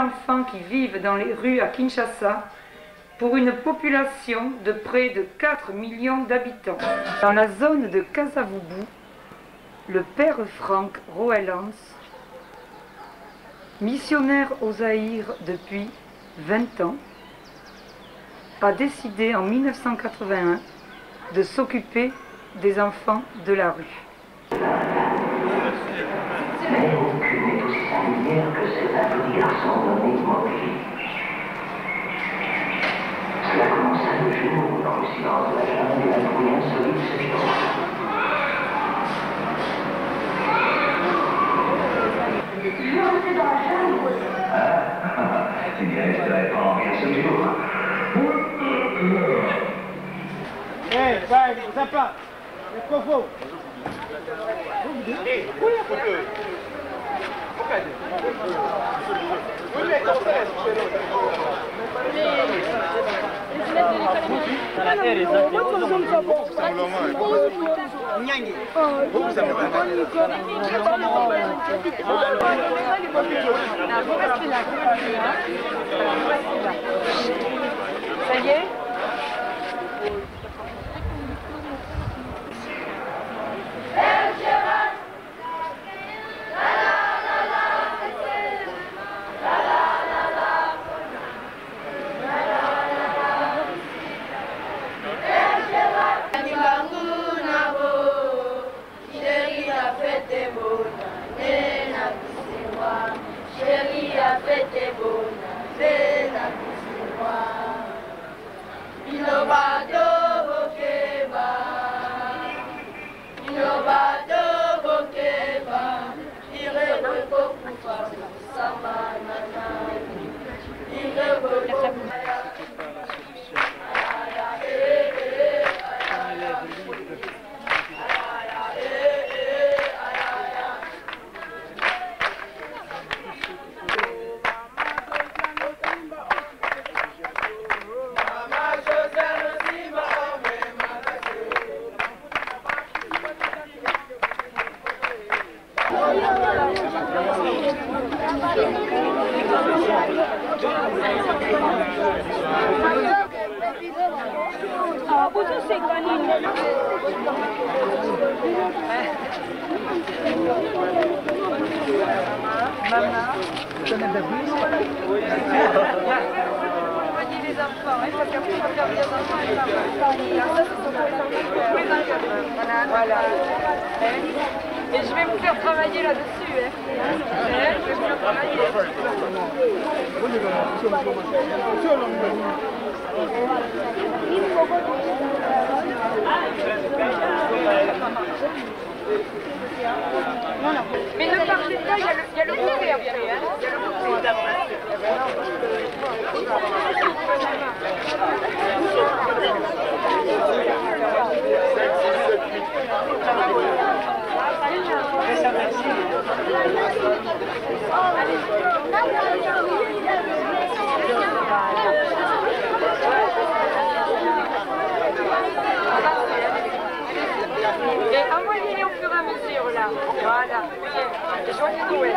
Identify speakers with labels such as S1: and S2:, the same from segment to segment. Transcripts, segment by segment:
S1: enfants qui vivent dans les rues à Kinshasa pour une population de près de 4 millions d'habitants. Dans la zone de Kasavubu, le père Frank Roelans, missionnaire au Zaïre depuis 20 ans, a décidé en 1981 de s'occuper des enfants de la rue.
S2: Mais aucune n'est aussi singulière que cet petit garçon nommé Mowgli. Cela commença le jour où, dans le silence de la jungle, un bruit insolite se fit entendre. Je resterai dans la jungle. Tu n'y resterais pas en bien ce jour.
S3: Hé, vai, sympa. Le coffre.
S1: Ça y est? Voilà. Et je vais vous faire travailler là-dessus. Je vais vous faire travailler. Mais ne partez pas, il y a le bouquet après. Il y a le et envoyez-les au fur et à mesure là. Voilà. Et joyeux Noël.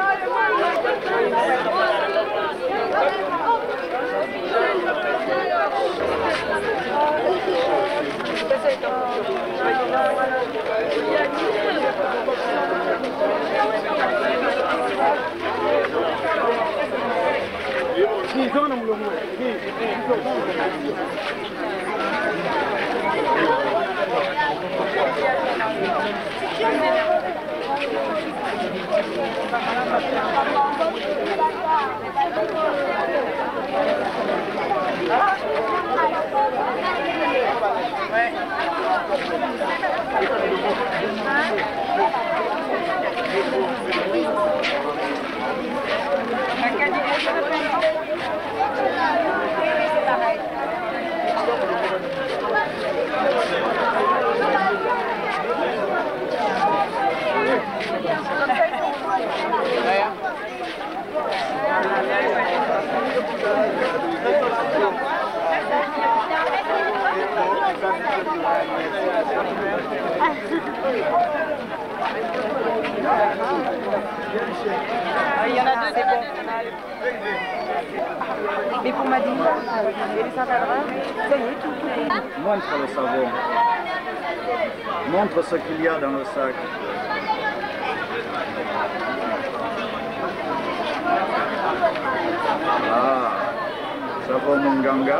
S4: Il y en a deux, c'est bon. Mais pour ma diva, et les encadreurs, ça y est, tout.
S5: Montre le savon. Montre ce qu'il y a dans le sac. Ah, savon Munganga.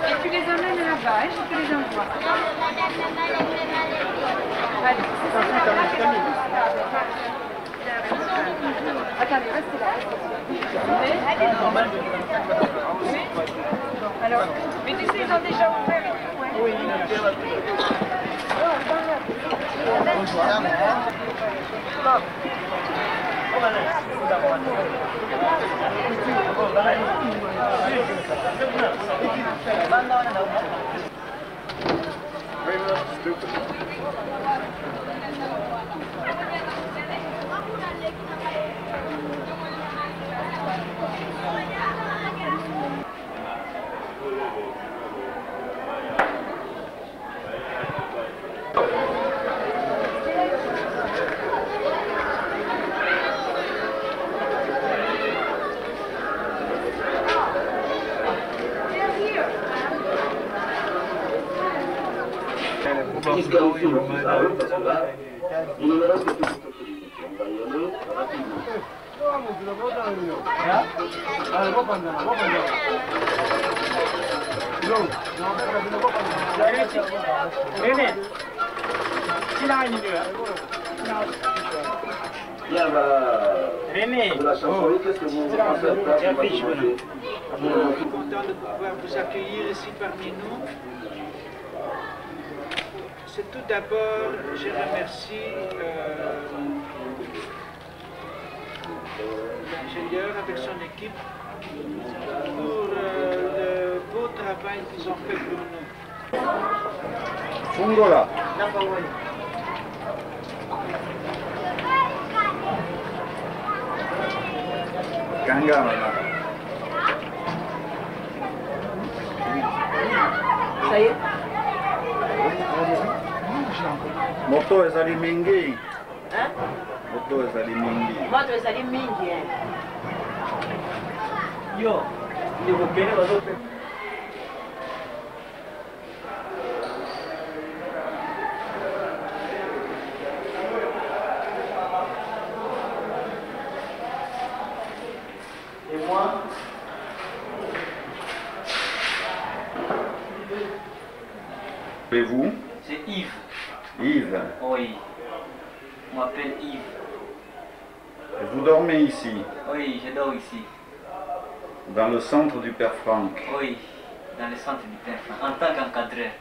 S1: Et tu les emmènes là-bas, je te les envoie. Allez. Attendez, restez là. Alors, mais tu sais, ils ont déjà ouvert et tout, ouais. Oui.
S3: Content de pouvoir vous accueillir ici parmi nous. C'est tout d'abord, je remercie l'ingénieur avec son équipe pour le beau travail qu'ils ont fait pour nous.
S5: Fungola. Kangana.
S4: Ça y est.
S5: Moto ezali mingi.
S4: Hein?
S5: Moto ezali mingi.
S4: Moto ezali mingi.
S6: Yo, ndikugene bazope. Et moi,
S5: Et vous?
S6: c'est Yves.
S5: Yves.
S6: Oui. Je m'appelle Yves.
S5: Et vous dormez ici,
S6: Oui, je dors ici.
S5: dans le centre du Père Franck.
S6: Oui, dans le centre du Père Franck, en tant qu'encadreur.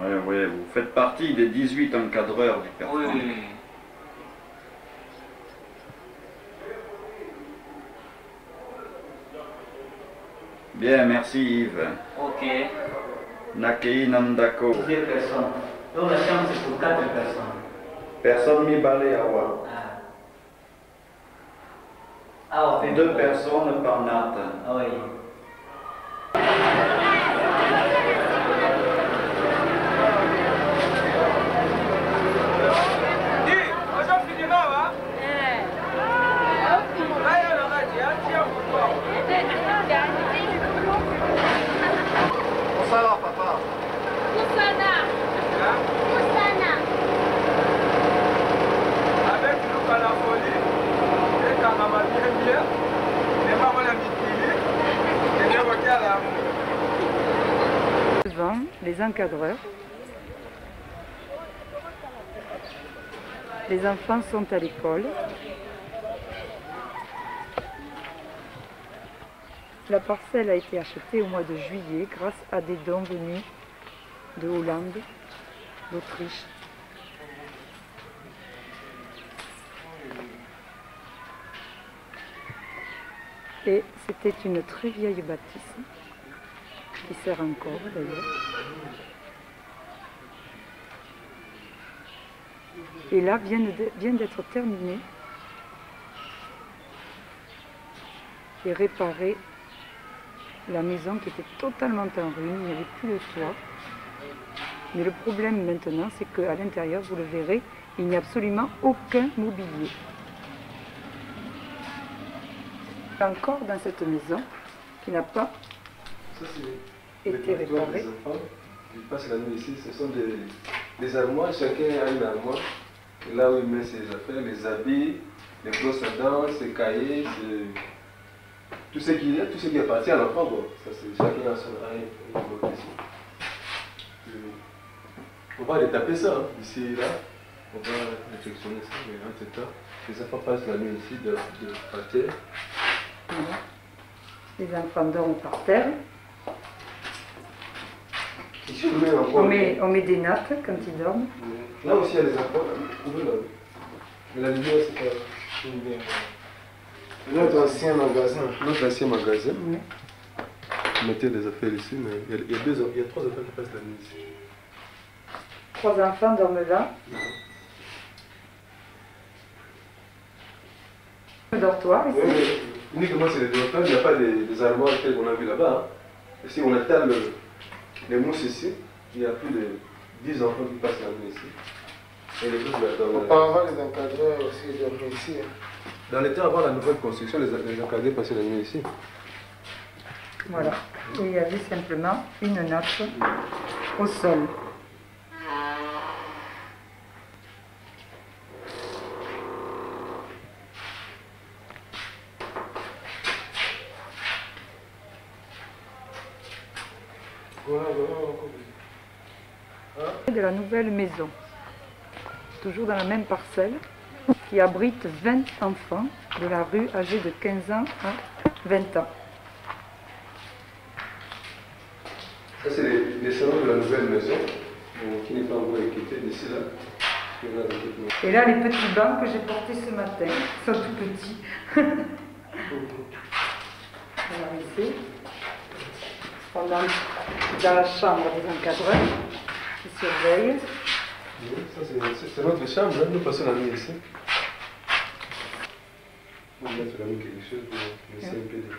S5: Oui, oui, vous faites partie des 18 encadreurs du Père
S6: Oui,
S5: Franck.
S6: oui, oui.
S5: Bien, merci Yves.
S6: Ok.
S5: Nakei Nandako.
S6: 2 personnes. Donc la chambre c'est pour 4 personnes.
S5: Personne mi balé awa.
S6: Ah, on fait
S5: 2 personnes par natte.
S6: Ah oui.
S5: Ça va, papa?
S3: Avec le calafoli, et quand on va bien, les mamans la mitili, et les regards
S1: Devant les encadreurs, les enfants sont à l'école. La parcelle a été achetée au mois de juillet grâce à des dons venus de Hollande, d'Autriche. Et c'était une très vieille bâtisse, qui sert encore d'ailleurs. Et là vient d'être terminé et réparé la maison qui était totalement en ruine, il n'y avait plus de toit. Mais le problème maintenant, c'est qu'à l'intérieur, vous le verrez, il n'y a absolument aucun mobilier. Encore dans cette maison qui n'a pas été réparée.
S7: Ils passent la nuit ici, ce sont des armoires, chacun a une armoire. Là où il met ses affaires, les habits, les brosses à dents, ses cahiers, tout ce qui appartient à l'enfant. Bon. Chacun a son armoire ici. On va aller taper ça, hein, ici et là. On va réflexionner ça, mais en tout cas, les enfants passent la nuit ici de par terre.
S1: Voilà. Les enfants dorment par terre. On met des nattes quand ils dorment.
S7: Là aussi, il y a les enfants. Vous pouvez là. Mais la lumière, c'est pas une lumière. Notre ancien magasin. Notre ancien magasin. Oui. Vous mettez les affaires ici, mais il y a 3 enfants qui passent la nuit ici.
S1: 3 enfants dorment là. Le dortoir ici.
S7: Oui, uniquement c'est les dortoirs, il n'y a pas des armoires telles qu'on a vu là-bas. Hein. Ici, on étale les mousses ici. Il y a plus de 10 enfants qui passent la nuit ici. Et les autres attendent.
S8: Auparavant, les encadreurs aussi dormaient ici. Hein.
S7: Dans les temps avant la nouvelle construction, les encadrés passaient la nuit ici.
S1: Voilà. Et il y avait simplement une natte au sol. De la nouvelle maison, toujours dans la même parcelle, qui abrite 20 enfants de la rue âgés de 15 ans à 20 ans.
S7: Ça, c'est les salons de la nouvelle maison, qui n'est pas encore équipée d'ici là.
S1: Et là, les petits bancs que j'ai portés ce matin sont tout petits. Alors ici, on entre dans la chambre des encadreurs qui surveillent.
S7: Oui, ça c'est notre chambre, hein. Nous passons la nuit ici. On va mettre la nuit quelque chose pour laisser un peu de...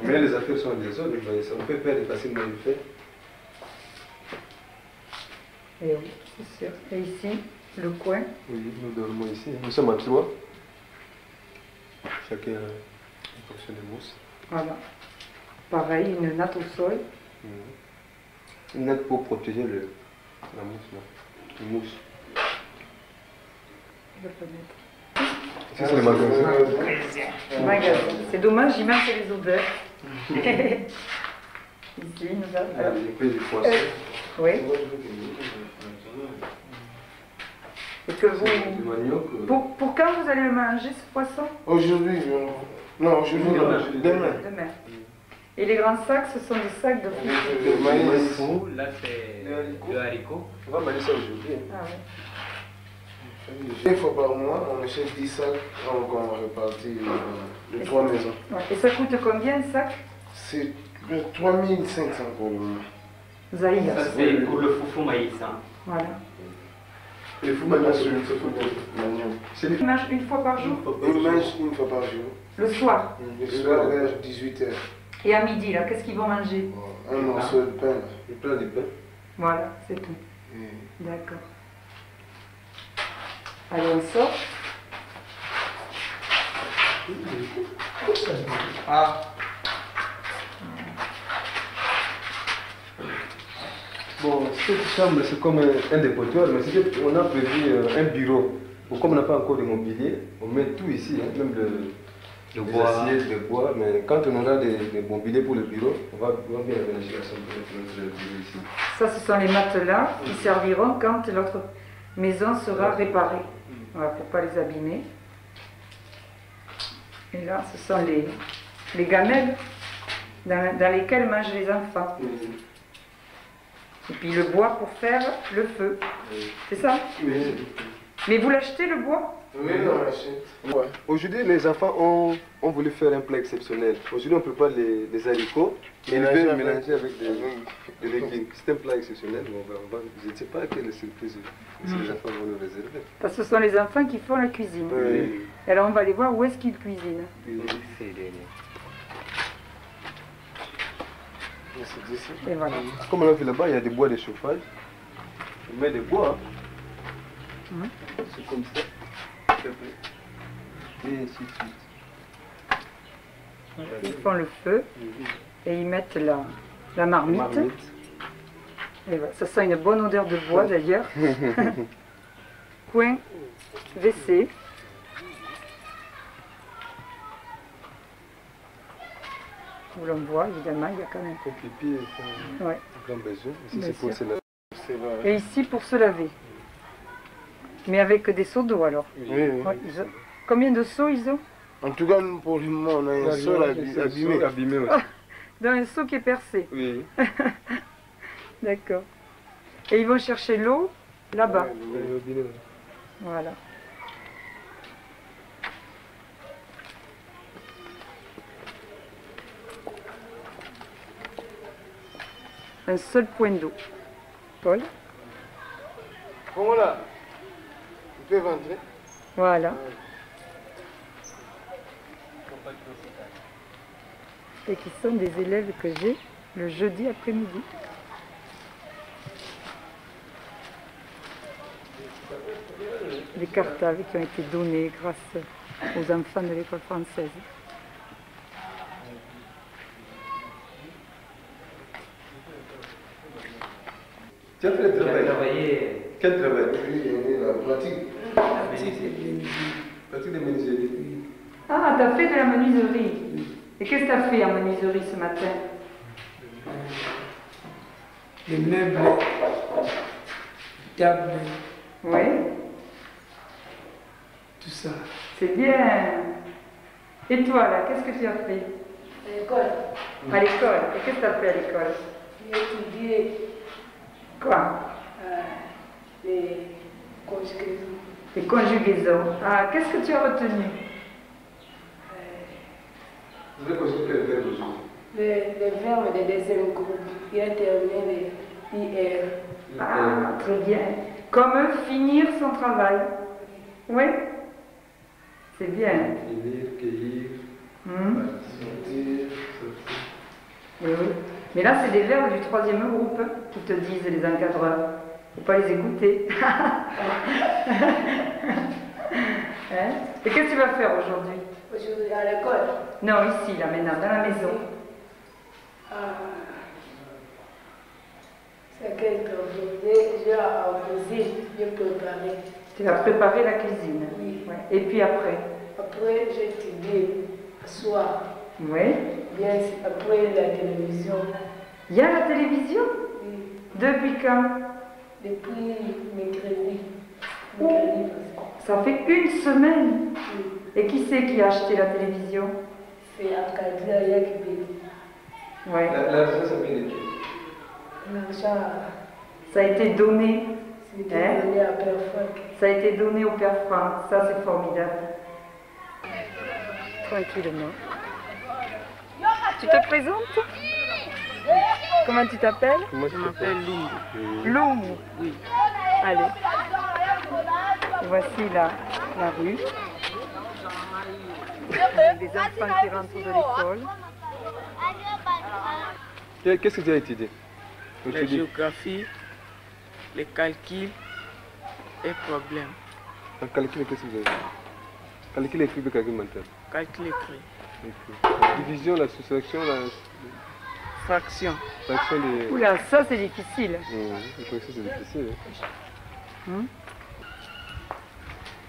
S7: Mais les affaires sont des autres, on peut perdre facilement une fait.
S1: Et oui, c'est sûr. Et ici, le coin.
S7: Oui, nous dormons ici. Nous sommes à 3. Chacun a une portion de mousse.
S1: Voilà. Pareil, une natte au sol.
S7: Une natte pour protéger la mousse, là. Une mousse.
S1: Je peux mettre.
S7: Ici, c'est le magasin.
S1: Le magasin. C'est dommage, il manque les odeurs. Ici, nous avons.
S7: J'ai pris du poisson.
S1: Oui. Et que vous...
S7: Du manioc.
S1: Pour quand vous allez le manger, ce poisson?
S8: Aujourd'hui, non, aujourd'hui, demain.
S1: Demain. Et les grands sacs, ce sont des sacs de fruits.
S8: De maïs.
S6: Là, c'est le haricot.
S7: On va manger ça aujourd'hui.
S1: Ah oui.
S8: Une fois par mois, on achète 10 sacs qu'on répartit de 3 maisons.
S1: Ouais. Et ça coûte combien un sac?
S8: C'est 3500 pour le mois.
S1: Zahir.
S6: Ça, c'est pour le foufou maïs. Hein.
S1: Voilà.
S7: Et vous mangez ça, c'est
S1: Il mange une fois par jour?
S8: Il mange une fois par jour.
S1: Le soir?
S8: Le soir vers 18h.
S1: Et à midi, là, qu'est-ce qu'ils vont manger?
S8: Un morceau de pain.
S7: Et plein de pain.
S1: Voilà, c'est tout. D'accord. Allez, on sort.
S6: Ah.
S7: Bon, cette chambre, c'est comme un dépotoir, mais on a prévu un bureau. Bon, comme on n'a pas encore de mobilier, on met tout ici, hein, même les assiettes de bois, mais quand on aura des mobiliers pour le bureau, on va bien aménager la chambre pour le bureau ici.
S1: Ça, ce sont les matelas qui serviront quand notre maison sera réparée. Voilà, pour ne pas les abîmer. Et là, ce sont les gamelles dans lesquelles mangent les enfants. Et puis le bois pour faire le feu. C'est ça?
S7: Oui.
S1: Mais vous l'achetez le bois?
S8: Oui, on l'achète. Ouais.
S7: Aujourd'hui, les enfants ont voulu faire un plat exceptionnel. Aujourd'hui, on prépare les haricots et mélanger avec des légumes. C'est un plat exceptionnel. Je ne sais pas quelle surprise les enfants vont nous réserver.
S1: Parce que ce sont les enfants qui font la cuisine.
S7: Oui.
S1: Alors on va aller voir où est-ce qu'ils cuisinent.
S8: C'est d'ici.
S1: Et voilà.
S7: Comme on a vu là-bas, il y a des bois de chauffage. On met des bois. C'est comme ça. Et ainsi de suite.
S1: Ils font le feu et ils mettent la marmite. Et voilà. Ça sent une bonne odeur de bois d'ailleurs. Coin WC. Où l'on voit évidemment, il y a quand même.
S7: Pour pipi, il faut
S1: Ouais.
S7: grand besoin. Ici,
S1: Bien
S7: c'est pour
S1: sûr.
S7: cela.
S1: Et ici pour se laver. Mais avec des seaux d'eau alors.
S8: Oui,
S1: Ouais, combien de seaux ils ont?
S8: En tout cas, nous, pour le moment, on a un sol abîmé.
S7: Abîmé aussi.
S1: Dans un seau qui est percé.
S7: Oui.
S1: D'accord. Et ils vont chercher l'eau là-bas.
S7: Le robinet.
S1: Voilà. Un seul point d'eau. Paul?
S8: Bon, voilà. Ils peuvent entrer.
S1: Voilà. Et qui sont des élèves que j'ai le jeudi après-midi. Des cartables qui ont été donnés grâce aux enfants de l'école française.
S7: Tu as fait le travail. Quel travail?
S8: Oui, la pratique.
S7: Pratique de menuiserie.
S1: Ah, t'as fait de la menuiserie. Et qu'est-ce que t'as fait en menuiserie ce matin?
S9: Les meubles, tables,
S1: Oui,
S9: tout ça.
S1: c'est bien. Et toi là, qu'est-ce que tu as fait?
S4: À l'école,
S1: À l'école. Et qu'est-ce que tu as fait à l'école?
S4: j'ai étudié
S1: Quoi?
S4: les conjugaisons.
S1: Les conjugaisons. Ah, qu'est-ce que tu as retenu?
S7: Vous avez consulté le verbe aujourd'hui.
S4: Les verbes des deuxième groupe. J'ai terminé les IR.
S1: Ah, très bien. Comme finir son travail. Oui? C'est bien.
S7: Finir, cueillir,
S8: Sortir.
S1: Eh oui. Mais là, c'est des verbes du troisième groupe qui te disent les encadreurs. Il ne faut pas les écouter. Hein? Et qu'est-ce que tu vas faire aujourd'hui?
S4: Aujourd'hui à l'école.
S1: Non, ici, là, maintenant, dans la maison.
S4: C'est quelque chose. J'ai à cuisine, j'ai préparé.
S1: Tu vas préparer la cuisine.
S4: Oui.
S1: Ouais. Et puis après?
S4: Après, j'ai étudié le soir.
S1: Oui.
S4: Bien, après la télévision.
S1: Il y a la télévision?
S4: Oui.
S1: Depuis quand?
S4: Depuis mercredi.
S1: Oh.
S4: Mercredi passé.
S1: Ça fait une semaine.
S4: Oui.
S1: Et qui c'est qui a acheté la télévision?
S4: C'est Akadia Yakibé.
S1: Ouais.
S7: L'argent, ça vient de qui?
S4: L'argent,
S1: Ça a été donné.
S4: c'était
S1: Hein?
S4: donné à Père Franck.
S1: Ça a été donné au Père Franck. Ça, c'est formidable. Tranquillement. Tu te présentes? Comment tu t'appelles?
S7: Comment tu t'appelles?
S1: Loumou. Oui. Allez. Voici la rue. Des enfants qui rentrent de l'école.
S7: Qu'est-ce que tu as étudié?
S10: La géographie, les calculs et problèmes.
S7: En calcul, qu'est-ce que vous avez fait? Calcul écrit de calcul mental.
S10: Calcul écrit.
S7: La division, la soustraction, la
S10: Fraction.
S7: fraction des...
S1: Oula, ça c'est difficile.
S7: Je crois que c'est difficile. Hein.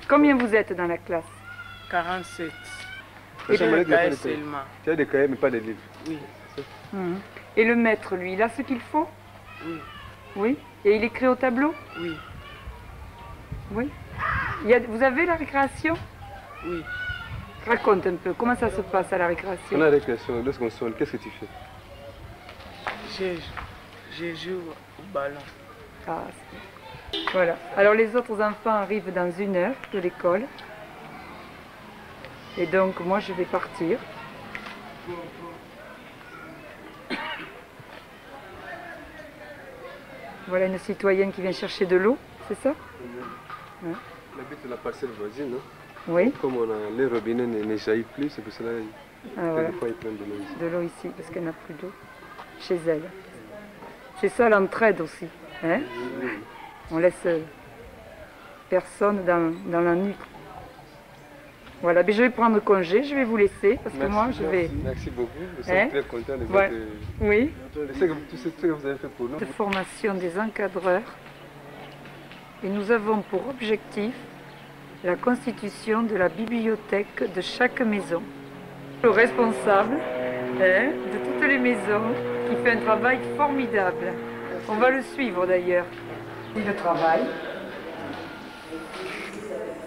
S1: Combien vous êtes dans la classe?
S10: 47.
S1: Et
S7: Ça,
S1: le
S7: Malik,
S10: cahier
S7: il faut des
S10: seulement.
S7: Tu as des cahiers, mais pas des livres.
S10: Oui.
S1: Et le maître, lui, il a ce qu'il faut?
S10: Oui.
S1: Oui. Et il écrit au tableau?
S10: Oui.
S1: Oui. Vous avez la récréation?
S10: Oui.
S1: Raconte un peu, comment ça se passe à la récréation?
S7: On a la récréation, lorsqu'on sonne, qu'est-ce que tu fais?
S10: Je joue au ballon.
S1: Ah, Voilà. Alors les autres enfants arrivent dans 1 heure de l'école. Et donc moi je vais partir. Voilà une citoyenne qui vient chercher de l'eau, c'est ça?
S7: On habite la parcelle voisine. Hein?
S1: Oui.
S7: Comme les robinets ne jaillissent plus, c'est pour cela
S1: voilà.
S7: des fois ils prennent de l'eau ici.
S1: De l'eau ici, parce qu'elle n'a plus d'eau chez elle. C'est ça l'entraide aussi. Hein? On laisse personne dans la nuit. Voilà, mais je vais prendre congé, je vais vous laisser, parce que moi je vais...
S7: Merci beaucoup, nous sommes très contents de
S1: ouais. Oui.
S7: tout ce que vous avez fait pour nous.
S1: De formation des encadreurs. Et nous avons pour objectif la constitution de la bibliothèque de chaque maison. Le responsable de toutes les maisons qui fait un travail formidable. On va le suivre d'ailleurs. Le travail.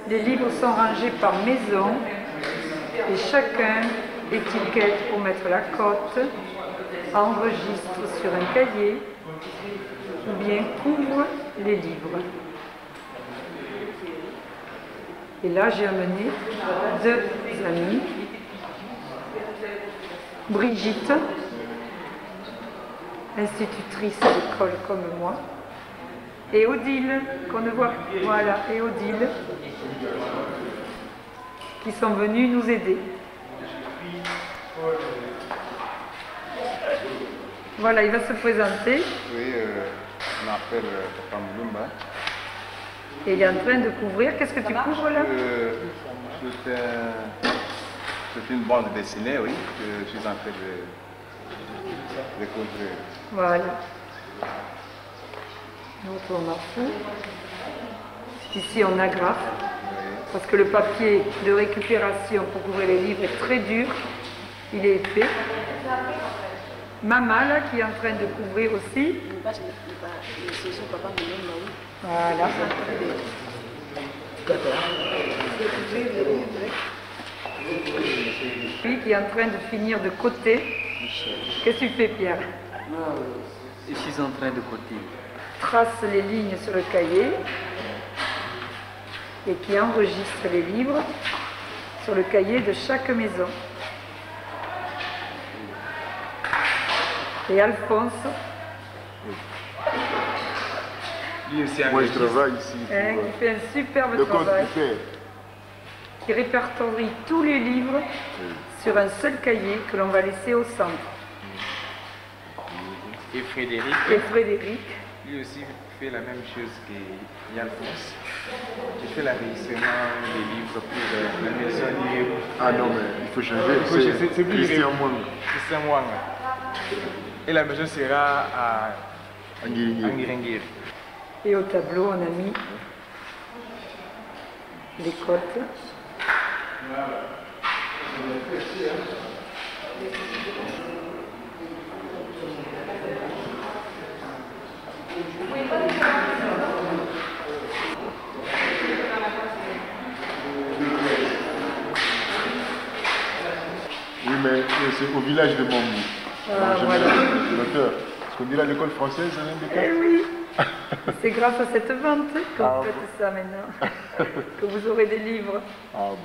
S1: Les livres sont rangés par maison et chacun étiquette pour mettre la cote, enregistre sur un cahier ou bien couvre les livres. Et là, j'ai amené 2 amies. Brigitte, institutrice d'école comme moi, et Odile, qu'on ne voit plus, voilà, et Odile, qui sont venus nous aider. Voilà, il va se présenter.
S11: Oui, je m'appelle Papa Moulumba.
S1: Et il est en train de couvrir. Qu'est-ce que tu couvres là?
S11: C'est une bande dessinée, oui, que je suis en train de couvrir.
S1: Voilà. Notre marfou. Ici on agrafe, parce que le papier de récupération pour couvrir les livres est très dur, il est épais. Maman là qui est en train de couvrir aussi. Voilà. Lui qui est en train de finir de coter. Qu'est-ce que tu fais, Pierre?
S6: Je suis en train de coter.
S1: Trace les lignes sur le cahier et qui enregistre les livres sur le cahier de chaque maison. Et Alphonse,
S8: Moi je travaille ici.
S1: qui fait un superbe travail, qui répertorie tous les livres sur un seul cahier que l'on va laisser au centre.
S3: Et Frédéric, lui aussi fait la même chose que Alphonse. Il fait l'enregistrement des livres pour la maison libre.
S8: Ah non, mais il faut changer. C'est Christian Mwanga.
S3: Christian Mwanga. Et la maison sera à Angiringiri.
S1: Et au tableau, on a mis les cotes.
S8: Oui, mais c'est au village de Mambou.
S1: Voilà.
S8: Parce qu'on dit à l'école française, c'est même des cas.
S1: Eh oui, c'est grâce à cette vente que vous faites ça maintenant, que vous aurez des livres.
S8: Ah bon,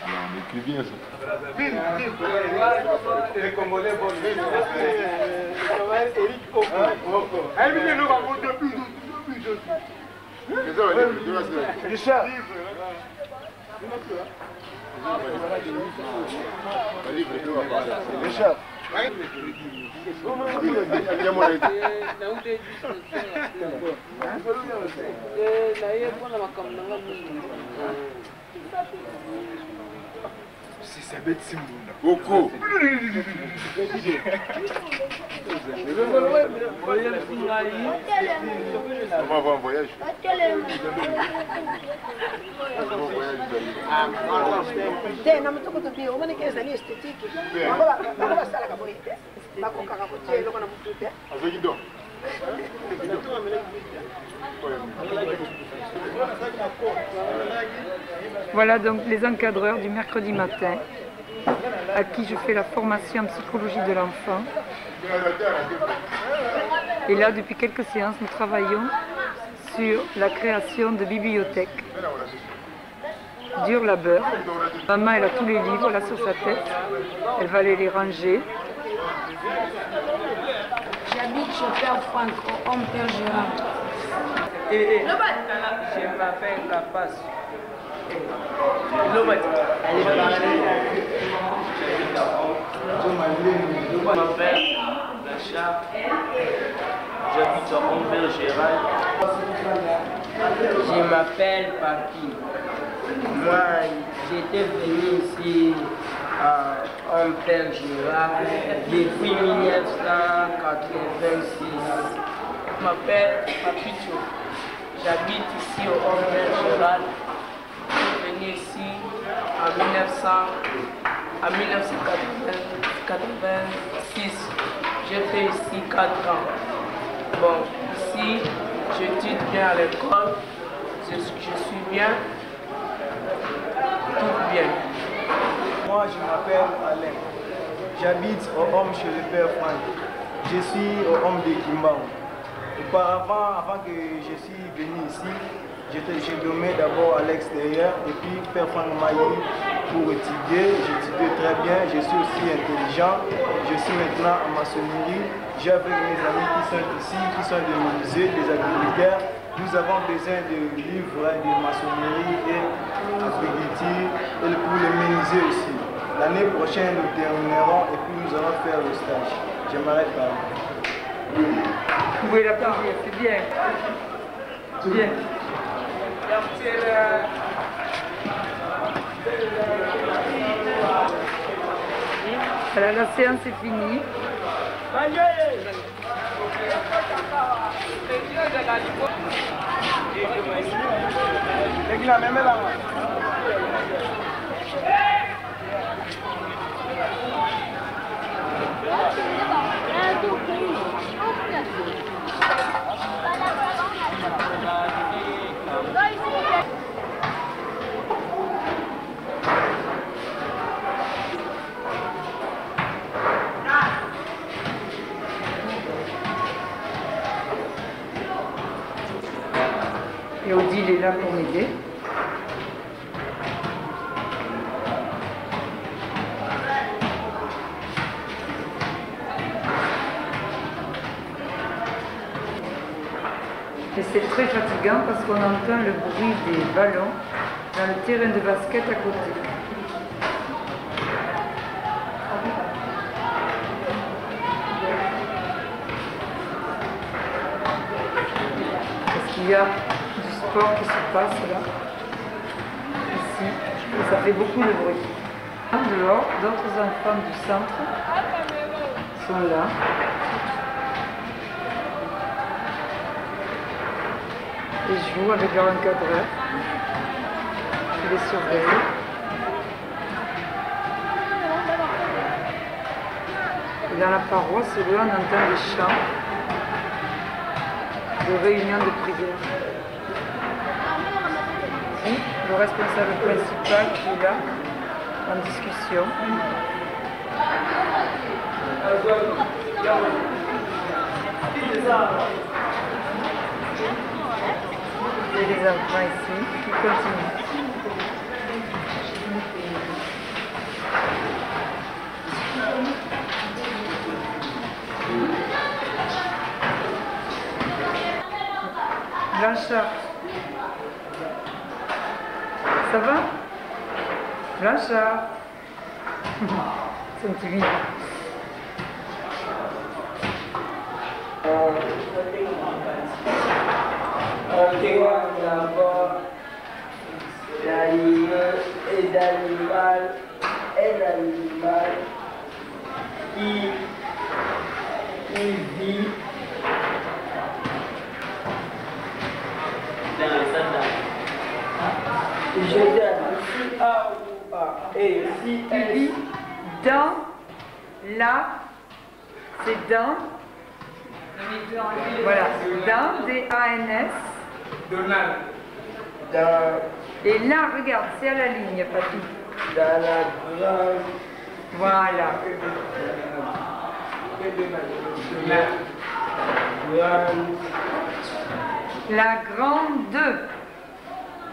S8: alors on écrit bien ça.
S3: Les Congolais vont
S8: Richard. Richard.
S3: C'est bête si
S8: Beaucoup. On va avoir un voyage. Avec donc.
S1: Voilà donc les encadreurs du mercredi matin à qui je fais la formation en psychologie de l'enfant. Et là, depuis quelques séances, nous travaillons sur la création de bibliothèques. Dur labeur. Maman, elle a tous les livres là sur sa tête. Elle va aller les ranger.
S4: J'habite chez Père Franck, au Homme Père Gérard.
S10: Je m'appelle Capas.
S12: Je m'appelle Blanchard. J'habite au Homme Père Gérard.
S13: Je m'appelle Papi. Moi, j'étais venu ici en Père Gérard depuis 1986.
S10: Je m'appelle Papito. J'habite ici au Homme Père Gérard. Je suis venu ici en 1986. J'ai fait ici 4 ans. Bon, ici, j'étudie bien à l'école. Je suis bien. Tout bien.
S14: Moi, je m'appelle Alain. J'habite au Homme chez le Père Franck. Je suis au Homme de Kimbao. Auparavant, avant que je suis venu ici, je dormais d'abord à l'extérieur et puis Père Franck m'a eu pour étudier. J'étudie très bien, je suis aussi intelligent. Je suis maintenant en maçonnerie. J'ai avec mes amis qui sont ici, qui sont des musées, des agriculteurs. Nous avons besoin de livres de maçonnerie et agriculture et pour les menuisiers aussi. L'année prochaine, nous terminerons et puis nous allons faire le stage. J'aimerais pas.
S1: Vous pouvez l'applaudir, c'est bien. Bien. Voilà, la séance est finie. Et Odile est là pour m'aider. Et c'est très fatigant parce qu'on entend le bruit des ballons dans le terrain de basket à côté. Parce qu'il y a du sport qui se passe là, ici, et ça fait beaucoup de bruit. En dehors, d'autres enfants du centre sont là. Ils jouent avec leur encadreur, qui les surveille. Et dans la paroisse, là, on entend des chants de réunions de prière. Ici, le responsable principal qui est là, en discussion. Il y a des enfants ici qui continuent. Blanchard. Ça va? Blanchard. Ils sont timides.
S13: On demande d'abord l'animal qui vit
S12: dans le standard.
S13: Je donne si A ou A et si
S1: Tu dis dans, là, c'est dans. Voilà, dans, D-A-N-S.
S13: Donald.
S1: Et là, regarde, c'est à la ligne, Papi.
S13: Dans la grande.
S1: Voilà.
S13: La grande
S1: La grande.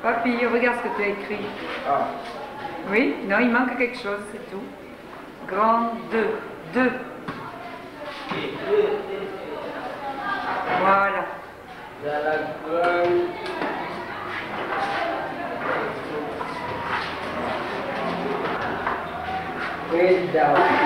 S1: Papy, regarde ce que tu as écrit.
S14: Ah.
S1: Oui, non, il manque quelque chose, c'est tout. Grande. 2. Voilà.
S13: La grande. Great down.